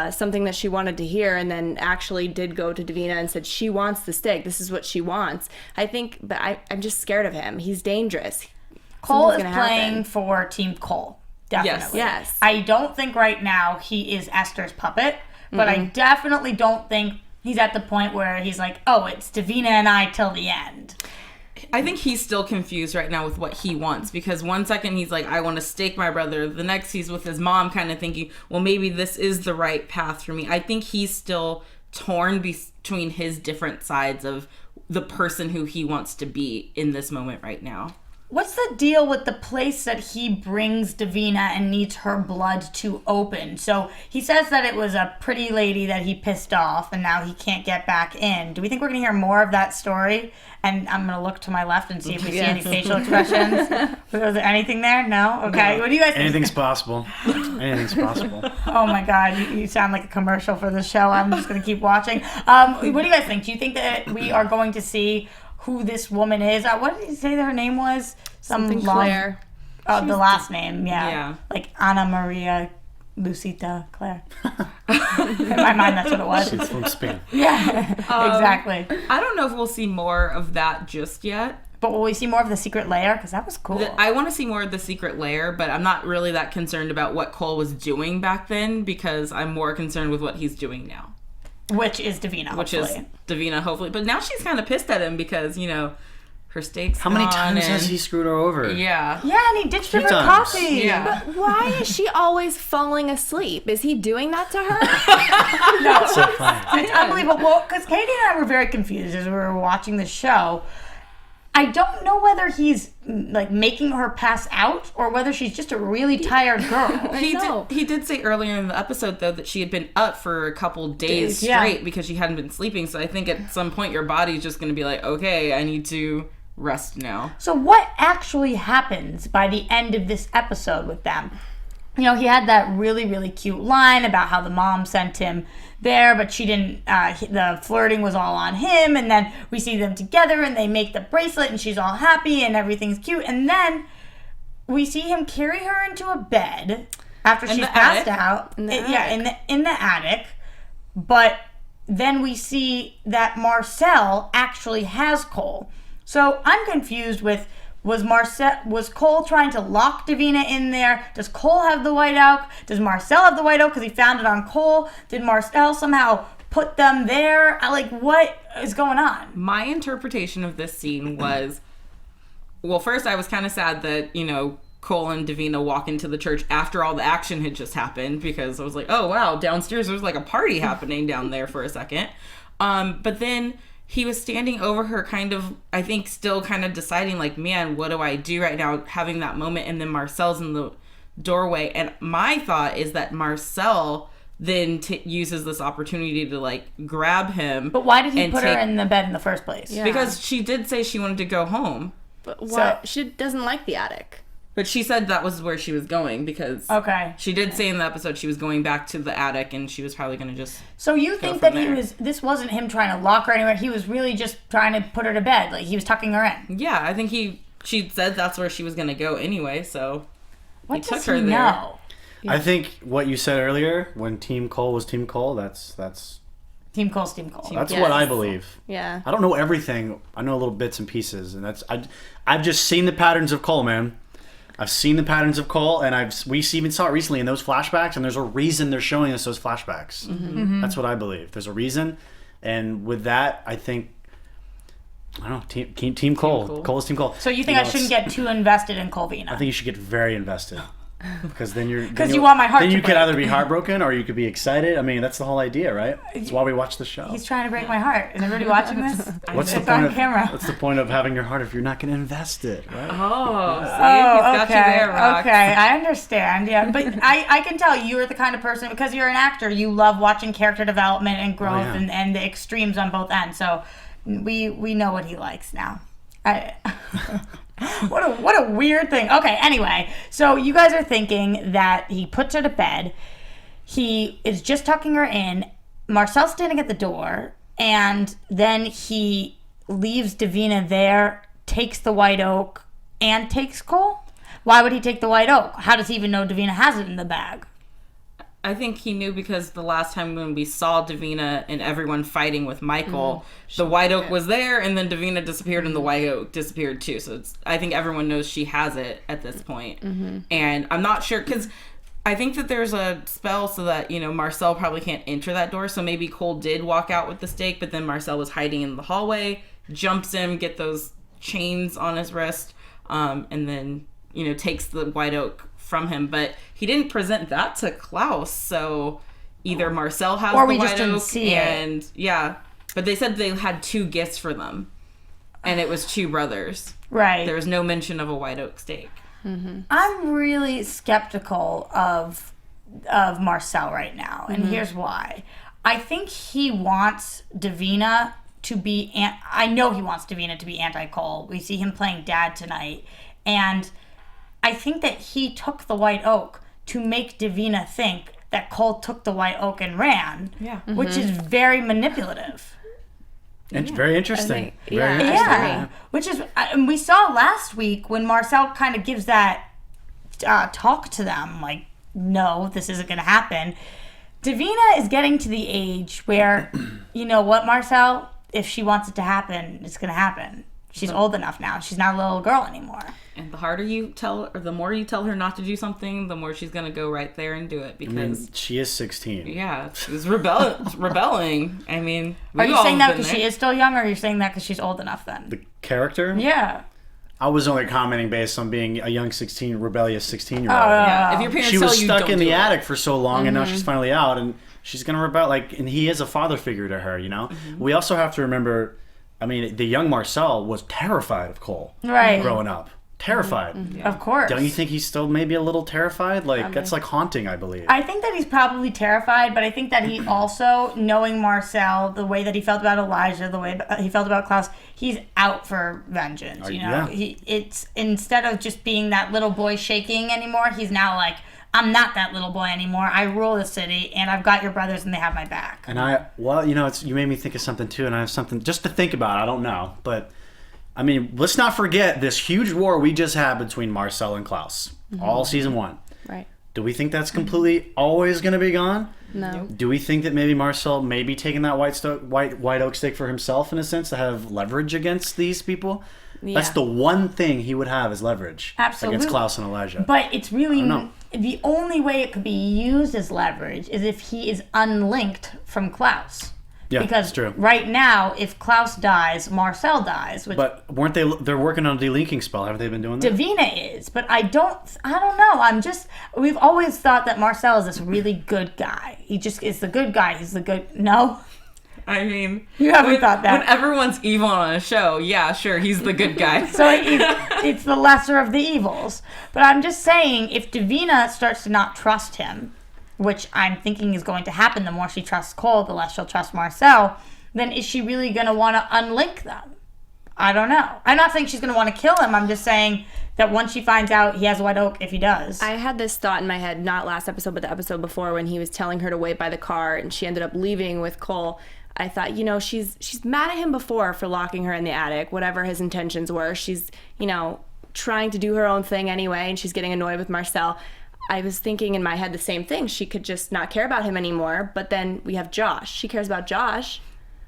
something that she wanted to hear and then actually did go to Davina and said she wants the stick. This is what she wants. I think, but I'm just scared of him. He's dangerous. Cole is playing for Team Cole. Definitely. Yes. I don't think right now he is Esther's puppet. But I definitely don't think he's at the point where he's like, oh, it's Davina and I till the end. I think he's still confused right now with what he wants because one second he's like, I want to stake my brother. The next he's with his mom kind of thinking, well, maybe this is the right path for me. I think he's still torn between his different sides of the person who he wants to be in this moment right now. What's the deal with the place that he brings Davina and needs her blood to open? So he says that it was a pretty lady that he pissed off and now he can't get back in. Do we think we're going to hear more of that story? And I'm going to look to my left and see if we see any facial expressions. Was there anything there? No? Okay. What do you guys think? Anything's possible. Anything's possible. Oh my God. You sound like a commercial for the show. I'm just going to keep watching. What do you guys think? Do you think that we are going to see who this woman is? What did you say that her name was? Something Claire. Oh, the last name, Yeah. Like Ana Maria Lucita Claire. In my mind, that's what it was. She's from Spain. Yeah, exactly. I don't know if we'll see more of that just yet. But will we see more of the secret lair? Because that was cool. I want to see more of the secret lair, but I'm not really that concerned about what Cole was doing back then because I'm more concerned with what he's doing now. Which is Davina, hopefully. But now she's kind of pissed at him because, her steak's How many gone times has he screwed her over? Yeah. Yeah, and he ditched her for times. coffee. Yeah. But why is she always falling asleep? Is he doing that to her? No, So funny. it's unbelievable. Well, because Katie and I were very confused as we were watching the show. I don't know whether he's like making her pass out or whether she's just a really tired girl. He did say earlier in the episode, though, that she had been up for a couple days straight because she hadn't been sleeping. So I think at some point your body's just going to be like, okay, I need to rest now. So what actually happens by the end of this episode with them? He had that really, really cute line about how the mom sent him there, but she didn't, the flirting was all on him, and then we see them together, and they make the bracelet, and she's all happy, and everything's cute, and then we see him carry her into a bed after she's passed out. In the attic, but then we see that Marcel actually has Cole. So I'm confused with, was Cole trying to lock Davina in there? Does Cole have the white oak? Does Marcel have the white oak because he found it on Cole? Did Marcel somehow put them there? What is going on? My interpretation of this scene was, well, first I was kind of sad that, Cole and Davina walk into the church after all the action had just happened because I was like, oh, wow, downstairs there's like a party happening down there for a second. But then he was standing over her kind of, I think, still kind of deciding like, man, what do I do right now? Having that moment. And then Marcel's in the doorway. And my thought is that Marcel then uses this opportunity to like grab him. But why did he put her in the bed in the first place? Yeah. Because she did say she wanted to go home. But why? She doesn't like the attic. But she said that was where she was going because she did say in the episode she was going back to the attic and she was probably going to just So you think that this wasn't him trying to lock her anywhere, he was really just trying to put her to bed, like he was tucking her in? Yeah, I think he she said that's where she was going to go anyway, so What he took does her he there. know? I think what you said earlier, when Team Cole was Team Cole, that's Team Cole's Team Cole. that's Yes. what I believe. Yeah. I don't know everything. I know little bits and pieces, and I've just seen the patterns of Cole, man. I've seen the patterns of Cole, and we even saw it recently in those flashbacks, and there's a reason they're showing us those flashbacks. Mm-hmm. That's what I believe. There's a reason, and with that, I think, I don't know, Team Cole. Cole. Cole's Team Cole. So you think I shouldn't get too invested in Colvina? I think you should get very invested. Because then you're... Because you want my heart Then to you could break. either be heartbroken or you could be excited. I mean, that's the whole idea, right? That's why we watch the show. He's trying to break my heart. Is everybody watching this? What's the It's point on of camera. What's the point of having your heart if you're not going to invest it, right? Oh, see, he's Oh, got okay. you there, Rox. Okay, I understand. Yeah, but I can tell you're the kind of person, because you're an actor, you love watching character development and growth yeah. and the extremes on both ends. So we know what he likes now. What a weird thing. Okay, anyway, so you guys are thinking that he puts her to bed. He is just tucking her in. Marcel's standing at the door, and then he leaves Davina there, takes the white oak, and takes Cole? Why would he take the white oak? How does he even know Davina has it in the bag? I think he knew because the last time when we saw Davina and everyone fighting with Michael, the white oak was there, and then Davina disappeared, and the white oak disappeared too. So I think everyone knows she has it at this point. And I'm not sure, because I think that there's a spell so that, Marcel probably can't enter that door. So maybe Cole did walk out with the stake, but then Marcel was hiding in the hallway, jumps him, get those chains on his wrist, and then, takes the white oak from him. But he didn't present that to Klaus, so either Marcel has Or the we white just didn't oak, see it. and yeah, but they said they had 2 gifts for them, and it was 2 brothers. Right. There was no mention of a white oak stake. I'm really skeptical of Marcel right now, and here's why. I think he wants Davina to be... I know he wants Davina to be anti-Cole. We see him playing dad tonight, and I think that he took the white oak to make Davina think that Cole took the white oak and ran, which is very manipulative. Very interesting. yeah. Very interesting. Yeah, which is, and we saw last week when Marcel kind of gives that talk to them, like, no, this isn't going to happen. Davina is getting to the age where, you know what, Marcel, if she wants it to happen, it's going to happen. She's old enough now. She's not a little girl anymore. And the harder you tell, or the more you tell her not to do something, the more she's gonna go right there and do it, because she is 16. yeah, she's rebelling. I mean, Are you all saying that been because there. she is still young, or are you saying that because she's old enough then? The character? Yeah. I was only commenting based on being a young 16, rebellious 16-year-old. Yeah, if your parents She tell was you, stuck don't in do the it. attic for so long, and now she's finally out, and she's gonna rebel. And he is a father figure to her. We also have to remember. I mean, the young Marcel was terrified of Cole Right. growing up. Terrified. Of course. Don't you think he's still maybe a little terrified? Like that's like haunting, I believe. I think that he's probably terrified, but I think that he also, knowing Marcel, the way that he felt about Elijah, the way he felt about Klaus, he's out for vengeance. Yeah. It's instead of just being that little boy shaking anymore, he's now like, I'm not that little boy anymore. I rule the city, and I've got your brothers, and they have my back. And you made me think of something too, and I have something just to think about. I don't know, but I mean, let's not forget this huge war we just had between Marcel and Klaus, all season 1. Right. Do we think that's completely always going to be gone? No. Do we think that maybe Marcel may be taking that white oak stake for himself in a sense to have leverage against these people? Yeah. That's the one thing he would have as leverage Absolutely. against Klaus and Elijah. But it's really know. the only way it could be used as leverage is if he is unlinked from Klaus. Yeah, because it's true. right now, if Klaus dies, Marcel dies. Which But weren't they? They're working on a delinking spell. Haven't they been doing that? Davina is, but I don't know. We've always thought that Marcel is this really good guy. He just is the good guy. He's the good, no? I mean, You haven't thought that. when everyone's evil on a show, yeah, sure, he's the good guy. So it's the lesser of the evils. But I'm just saying, if Davina starts to not trust him, which I'm thinking is going to happen, the more she trusts Cole, the less she'll trust Marcel, then is she really going to want to unlink them? I don't know. I'm not saying she's going to want to kill him. I'm just saying that once she finds out he has a white oak, if he does. I had this thought in my head, not last episode, but the episode before, when he was telling her to wait by the car and she ended up leaving with Cole. I thought, she's mad at him before for locking her in the attic, whatever his intentions were. She's, trying to do her own thing anyway, and she's getting annoyed with Marcel. I was thinking in my head the same thing. She could just not care about him anymore. But then we have Josh. She cares about Josh.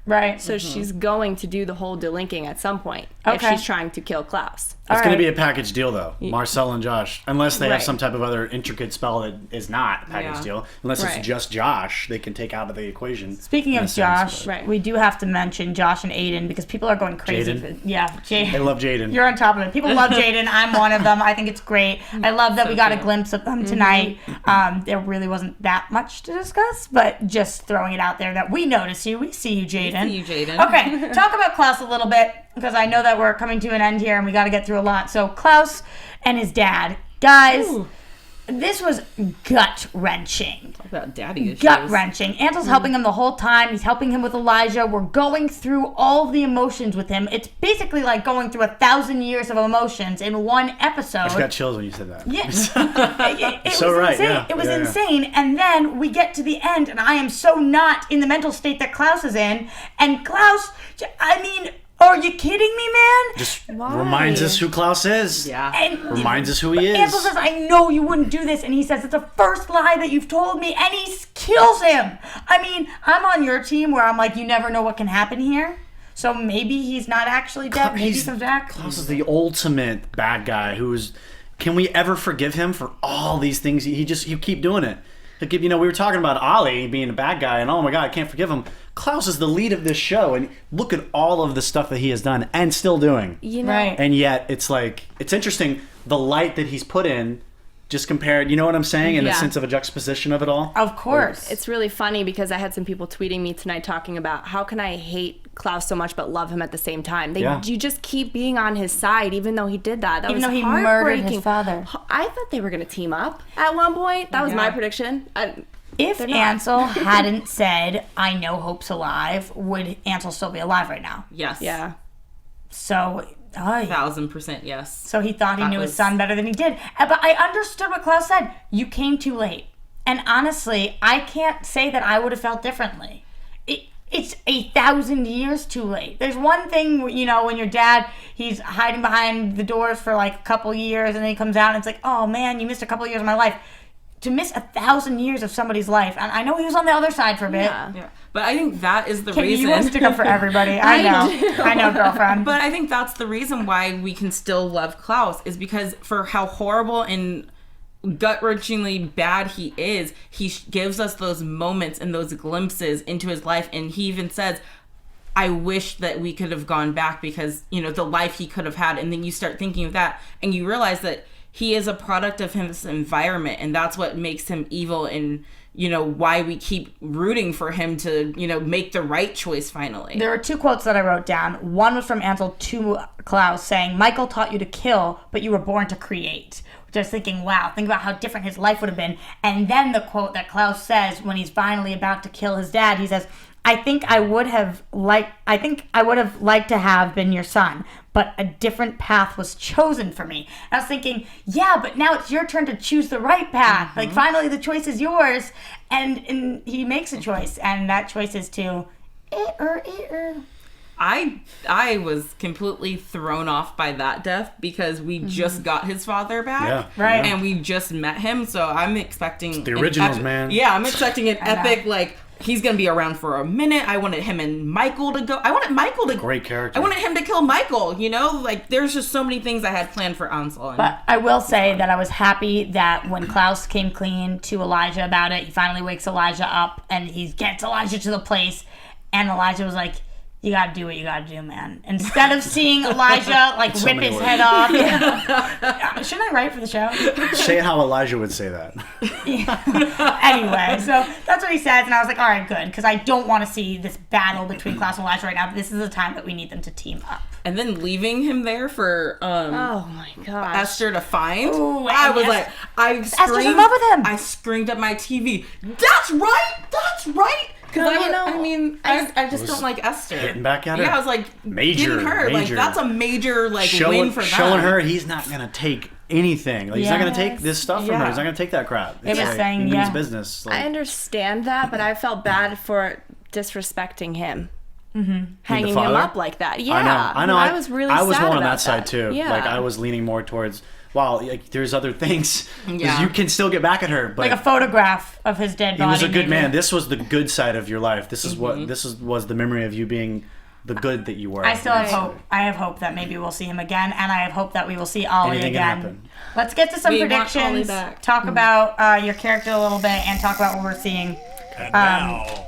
Right. So she's going to do the whole delinking at some point if Okay. she's trying to kill Klaus. It's going right. to be a package deal, though. Marcel and Josh. Unless they have Right. some type of other intricate spell that is not a package Yeah. deal. Unless Right. it's just Josh, they can take out of the equation. Speaking in of a sense, Josh, but- Right. we do have to mention Josh and Aiden because people are going crazy. Jaden? Yeah, Jaden. I love Jaden. You're on top of it. People love Jaden. I'm one of them. I think it's great. I love that we got a glimpse of them tonight. There really wasn't that much to discuss, but just throwing it out there that we notice you. We see you, Jaden. See you, Jaden. Okay, talk about Klaus a little bit because I know that we're coming to an end here and we got to get through a lot. So Klaus and his dad. Guys, this was gut-wrenching. Talk about daddy issues. Gut-wrenching. Ansel's helping him the whole time. He's helping him with Elijah. We're going through all of the emotions with him. It's basically like going through 1,000 years of emotions in one episode. I just got chills when you said that. Yeah. It So was right, insane. yeah. It was Yeah, yeah. insane. And then we get to the end, and I am so not in the mental state that Klaus is in. And Klaus, I mean, are you kidding me, man? Just reminds us who Klaus is. Yeah. And Reminds us who he is. Ansel says, I know you wouldn't do this. And he says, it's the first lie that you've told me. And he kills him. I mean, I'm on your team where I'm like, you never know what can happen here. So maybe he's not actually dead. Maybe he comes back. Klaus is the ultimate bad guy who's... Can we ever forgive him for all these things? He keep doing it. Like, we were talking about Ollie being a bad guy, and oh my God, I can't forgive him. Klaus is the lead of this show, and look at all of the stuff that he has done and still doing. You know, Right. And yet, it's like, it's interesting, the light that he's put in, just compared, you know what I'm saying? In the Yeah. sense of a juxtaposition of it all. Of course. it's really funny because I had some people tweeting me tonight talking about how can I hate Klaus so much but love him at the same time. Yeah. You just keep being on his side even though he did that. That Even was though he murdered his heartbreaking. father. I thought they were going to team up at one point. That was my prediction. If They're not. Ansel hadn't said, I know Hope's alive, would Ansel still be alive right now? Yes. Yeah. So, ay. 1,000% yes. So he thought he That knew his was- son better than he did. But I understood what Klaus said. You came too late. And honestly, I can't say that I would have felt differently. It's 1,000 years too late. There's one thing, when your dad, he's hiding behind the doors for like a couple years and then he comes out and it's like, oh man, you missed a couple years of my life. To miss 1,000 years of somebody's life. And I know he was on the other side for a bit. Yeah. But I think that is the Katie, reason. you want to stick up for everybody. I know. I know, girlfriend. But I think that's the reason why we can still love Klaus is because for how horrible and gut-wrenchingly bad he is, he gives us those moments and those glimpses into his life. And he even says, I wish that we could have gone back because, the life he could have had. And then you start thinking of that and you realize that he is a product of his environment. And that's what makes him evil and, why we keep rooting for him to, make the right choice finally. There were two quotes that I wrote down. One was from Ansel to Klaus saying, Michael taught you to kill, but you were born to create. Which I was thinking, wow, think about how different his life would have been. And then the quote that Klaus says when he's finally about to kill his dad, he says, I think I would have liked to have been your son, but a different path was chosen for me. And I was thinking, yeah, but now it's your turn to choose the right path. Mm-hmm. Like finally the choice is yours. And he makes a choice, and that choice is to I was completely thrown off by that death because we just got his father back. Yeah. Right. And we just met him, so I'm expecting the an originals, epic- man. Yeah, I'm expecting an epic, like, he's gonna be around for a minute. I wanted him and Michael to go. I wanted Michael to Great character. I wanted him to kill Michael, like there's just so many things I had planned for Ansel. And But I will say that I was happy that when Klaus came clean to Elijah about it, he finally wakes Elijah up and he gets Elijah to the place, and Elijah was like, you gotta do what you gotta do, man. Instead of seeing Elijah like So rip many his words. head off. Shouldn't I write for the show? Say it how Elijah would say that. Anyway, so that's what he says, and I was like, all right, good, because I don't want to see this battle between Klaus and Elijah right now, but this is the time that we need them to team up. and then leaving him there for Oh my gosh. Esther to find. Ooh, I and was Es- like, I screamed. Esther's in love with him. I screamed at my TV. That's right. That's right. Because I just don't like Esther. Hitting back at her. Yeah, I was like, Major, getting her. Like major. that's a major win for them. Showing her he's not gonna take anything. Like, he's not gonna take Yes. this stuff from her. He's not gonna take that crap. It's was like, saying, he means yeah. business. I Like, understand that, but I felt bad for disrespecting him. hanging him father? up like that. Yeah, I know. I was really sad I was more on about that side too. Yeah. Like I was leaning more towards, wow, like, there's other things. 'Cause Yeah. you can still get back at her, but Like a photograph of his dead he body. was a good maybe. man. This was the good side of your life. This is was the memory of you being the good that you were. I still have hope. I have hope that maybe we'll see him again, and I have hope that we will see Ollie Anything can again. happen. Let's get to some We want Ollie predictions. back. Talk about your character a little bit, and talk about what we're seeing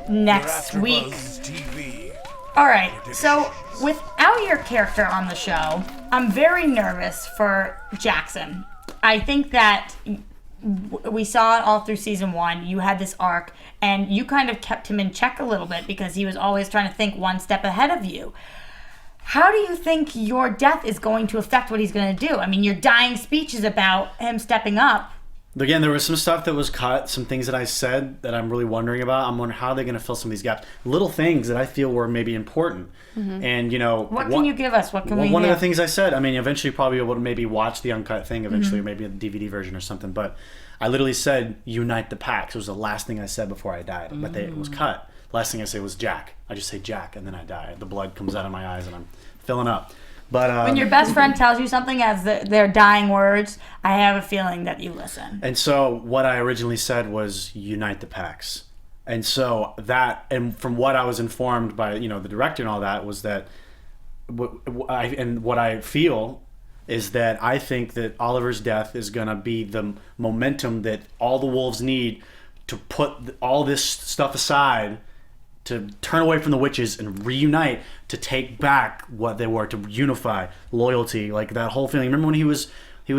next week. TV. All right. So without your character on the show, I'm very nervous for Jackson. I think that we saw it all through season 1. You had this arc, and you kind of kept him in check a little bit because he was always trying to think one step ahead of you. How do you think your death is going to affect what he's going to do? I mean, your dying speech is about him stepping up. Again, there was some stuff that was cut, some things that I said that I'm really wondering about. I'm wondering how they're going to fill some of these gaps. Little things that I feel were maybe important. And, you know... What can you give us? What can we One hear? of the things I said, I mean, eventually probably able to maybe watch the uncut thing eventually, or maybe a DVD version or something. But I literally said, unite the packs. It was the last thing I said before I died. But it was cut. The last thing I said was Jack. I just say Jack, and then I die. The blood comes out of my eyes, and I'm filling up. But When your best friend tells you something as their dying words, I have a feeling that you listen. And so what I originally said was unite the packs. And so that, and from what I was informed by, you know, the director and all that, was that, what I feel is that I think that Oliver's death is going to be the momentum that all the wolves need to put all this stuff aside, to turn away from the witches and reunite, to take back what they were, to unify, loyalty, like that whole feeling. Remember when he was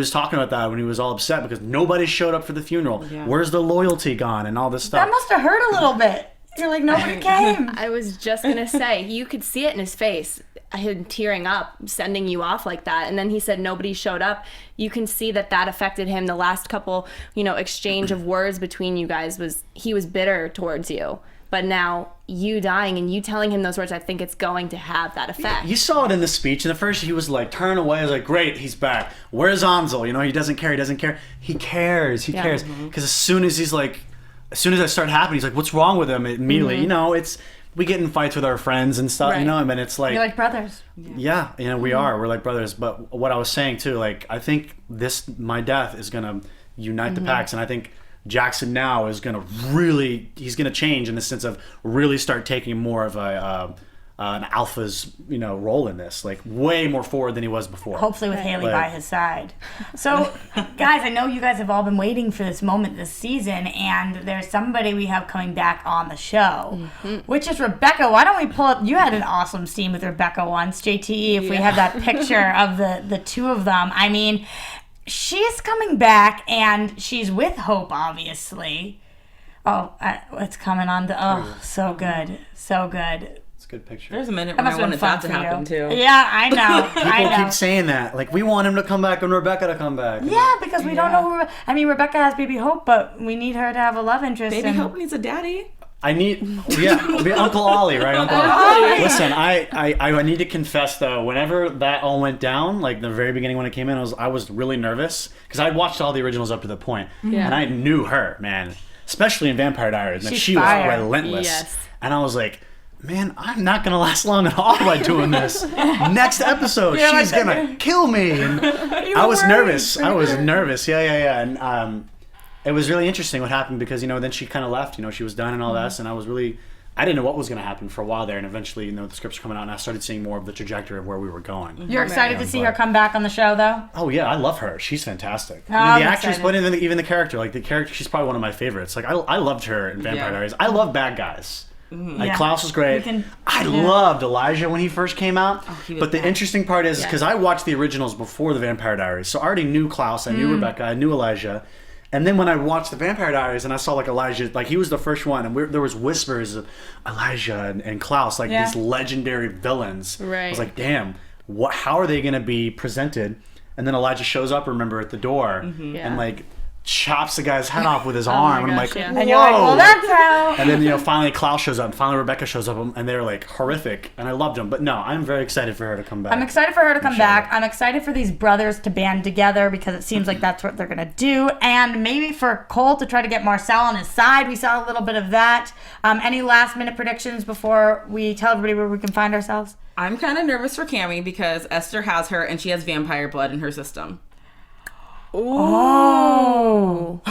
talking about that, when he was all upset because nobody showed up for the funeral. Yeah. Where's the loyalty gone and all this stuff? That must have hurt a little bit. You're like, nobody came. I was just gonna say, you could see it in his face, him tearing up, sending you off like that. And then he said nobody showed up. You can see that affected him. The last couple, exchange of words between you guys he was bitter towards you. But now you dying and you telling him those words, I think it's going to have that effect. You saw it in the speech. In the first, he was like, turn away. I was like, great, he's back. Where's Ansel? He doesn't care. He doesn't care. He cares. He cares. Because as soon as I start happening, he's like, what's wrong with him? Immediately, we get in fights with our friends and stuff, Right. I mean, it's like... You're like brothers. Yeah, we are. We're like brothers. But what I was saying, too, like, I think my death is going to unite the packs. And I think Jackson now is going to he's going to change in the sense of really start taking more of an alpha's, role in this, like way more forward than he was before. Hopefully with Haley Like- by his side. So, guys, I know you guys have all been waiting for this moment this season, and there's somebody we have coming back on the show, which is Rebecca. Why don't we pull up? You had an awesome scene with Rebecca once, JTE, if we have that picture of the two of them. I mean, she's coming back, and she's with Hope, obviously. Oh, it's coming on so good. So good. It's a good picture. There's a minute That when I must have been wanted that fun to for happen you. too. Yeah, I know. People keep saying that. Like, we want him to come back and Rebecca to come back. Yeah, because we don't know who... Rebecca has Baby Hope, but we need her to have a love interest. Baby and Hope needs a daddy. I need, Uncle Ollie, right? Uncle Ollie. Listen, I need to confess though, whenever that all went down, like the very beginning when it came in, I was really nervous because I'd watched all the originals up to the point, and I knew her, man, especially in Vampire Diaries, and she was fire. relentless, Yes. and I was like, man, I'm not gonna last long at all by doing this. Next episode, she's gonna kill me, and I was nervous. Yeah, and it was really interesting what happened because, then she kind of left, she was done and all that. And I didn't know what was going to happen for a while there. And eventually, the scripts were coming out and I started seeing more of the trajectory of where we were going. You're excited to see her come back on the show, though? Oh, yeah. I love her. She's fantastic. I'm the actress, excited. but even the character, she's probably one of my favorites. Like, I loved her in Vampire Diaries. I love bad guys. Like, Yeah. Klaus was great. I loved Elijah when he first came out. He was But the bad. interesting part is, because I watched the originals before the Vampire Diaries. So I already knew Klaus. I knew Rebecca. I knew Elijah. And then when I watched the Vampire Diaries and I saw Elijah, he was the first one, and there was whispers of Elijah and Klaus, these legendary villains. Right. I was like, damn, how are they going to be presented? And then Elijah shows up, remember, at the door, and chops the guy's head off with his arm. And I'm like, gosh, whoa. And you're like, well, that's how. And then, finally Klaus shows up. And finally Rebecca shows up. And they're, like, horrific. And I loved them. But no, I'm very excited for her to come back. I'm excited for her to come back. I'm excited for these brothers to band together because it seems like that's what they're going to do. And maybe for Cole to try to get Marcel on his side. We saw a little bit of that. Any last-minute predictions before we tell everybody where we can find ourselves? I'm kind of nervous for Cammie because Esther has her and she has vampire blood in her system. Oh.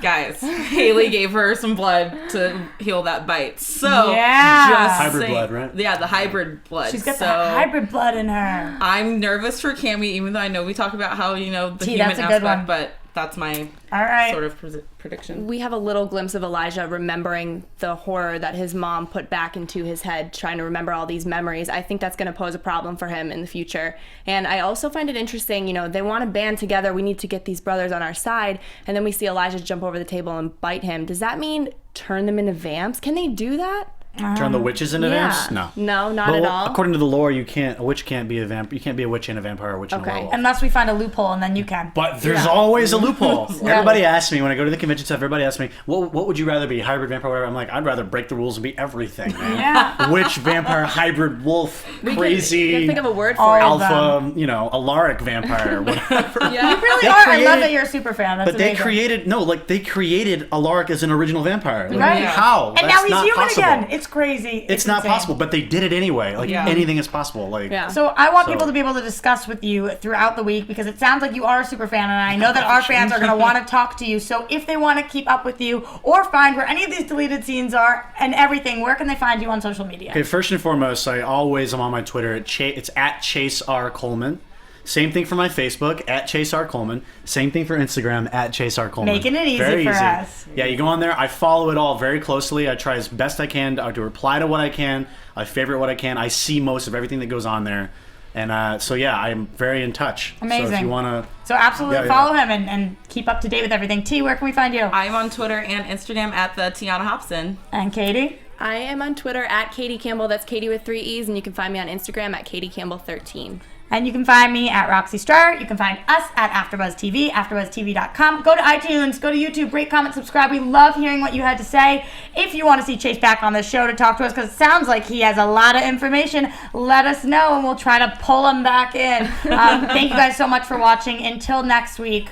Guys, Haley gave her some blood to heal that bite. So, Yeah. just Hybrid saying- blood, right? Yeah, the hybrid blood. She's got so, that hybrid blood in her. I'm nervous for Cammie, even though I know we talk about how, the human that's a good aspect, one. but that's my All right. sort of prediction. We have a little glimpse of Elijah remembering the horror that his mom put back into his head, trying to remember all these memories. I think that's going to pose a problem for him in the future. And I also find it interesting, they want to band together. We need to get these brothers on our side. And then we see Elijah jump over the table and bite him. Does that mean turn them into vamps? Can they do that? Turn the witches into vamps? No. No, not at all. According to the lore, a witch can't be a vamp. You can't be a witch and a vampire or a witch and a werewolf. Unless we find a loophole, and then you can. But there's always a loophole. Everybody asks me, when I go to the convention stuff, everybody asks me, what would you rather be, hybrid, vampire, whatever? I'm like, I'd rather break the rules and be everything, man. Yeah. Witch, vampire, hybrid, wolf, crazy, Can't think of a word for it. alpha, Alaric vampire, whatever. Yeah. You really They are. I created- love that you're a super fan. That's But they amazing. created Alaric as an original vampire. Like, Right. How? And That's now he's not human possible. again. It's crazy. It's not insane. possible, but they did it anyway. Like, anything is possible. Like, Yeah. So I want So- people to be able to discuss with you throughout the week because it sounds like you are a super fan, and I know that our fans are going to want to talk to you. So if they want to keep up with you or find where any of these deleted scenes are and everything, where can they find you on social media? Okay, first and foremost, I always am on my Twitter. It's at Chase R. Coleman. Same thing for my Facebook, at Chase R. Coleman. Same thing for Instagram, at Chase R. Coleman. Making it easy Very for easy. us. Yeah, you go on there. I follow it all very closely. I try as best I can to reply to what I can. I favorite what I can. I see most of everything that goes on there. And so, yeah, I'm very in touch. Amazing. So if you want to... So absolutely Yeah, follow him and keep up to date with everything. T, where can we find you? I'm on Twitter and Instagram at the Tiona Hobson. And Katie? I am on Twitter at Katie Campbell. That's Katie with 3 E's. And you can find me on Instagram at Katie Campbell 13. And you can find me at Roxy Striar. You can find us at AfterBuzz TV, AfterBuzzTV.com. Go to iTunes, go to YouTube, rate, comment, subscribe. We love hearing what you had to say. If you want to see Chase back on the show to talk to us, because it sounds like he has a lot of information, let us know and we'll try to pull him back in. Thank you guys so much for watching. Until next week.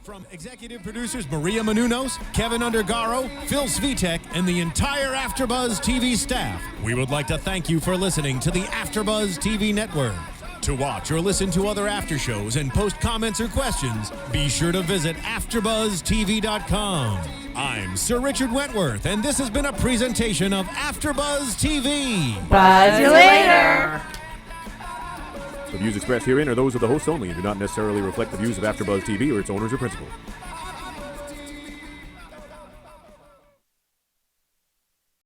From executive producers Maria Menounos, Kevin Undergaro, Phil Svitek, and the entire AfterBuzz TV staff, we would like to thank you for listening to the AfterBuzz TV network. To watch or listen to other after shows and post comments or questions, be sure to visit AfterBuzzTV.com. I'm Sir Richard Wentworth, and this has been a presentation of AfterBuzz TV. Buzz you later. The views expressed herein are those of the hosts only and do not necessarily reflect the views of AfterBuzz TV or its owners or principals.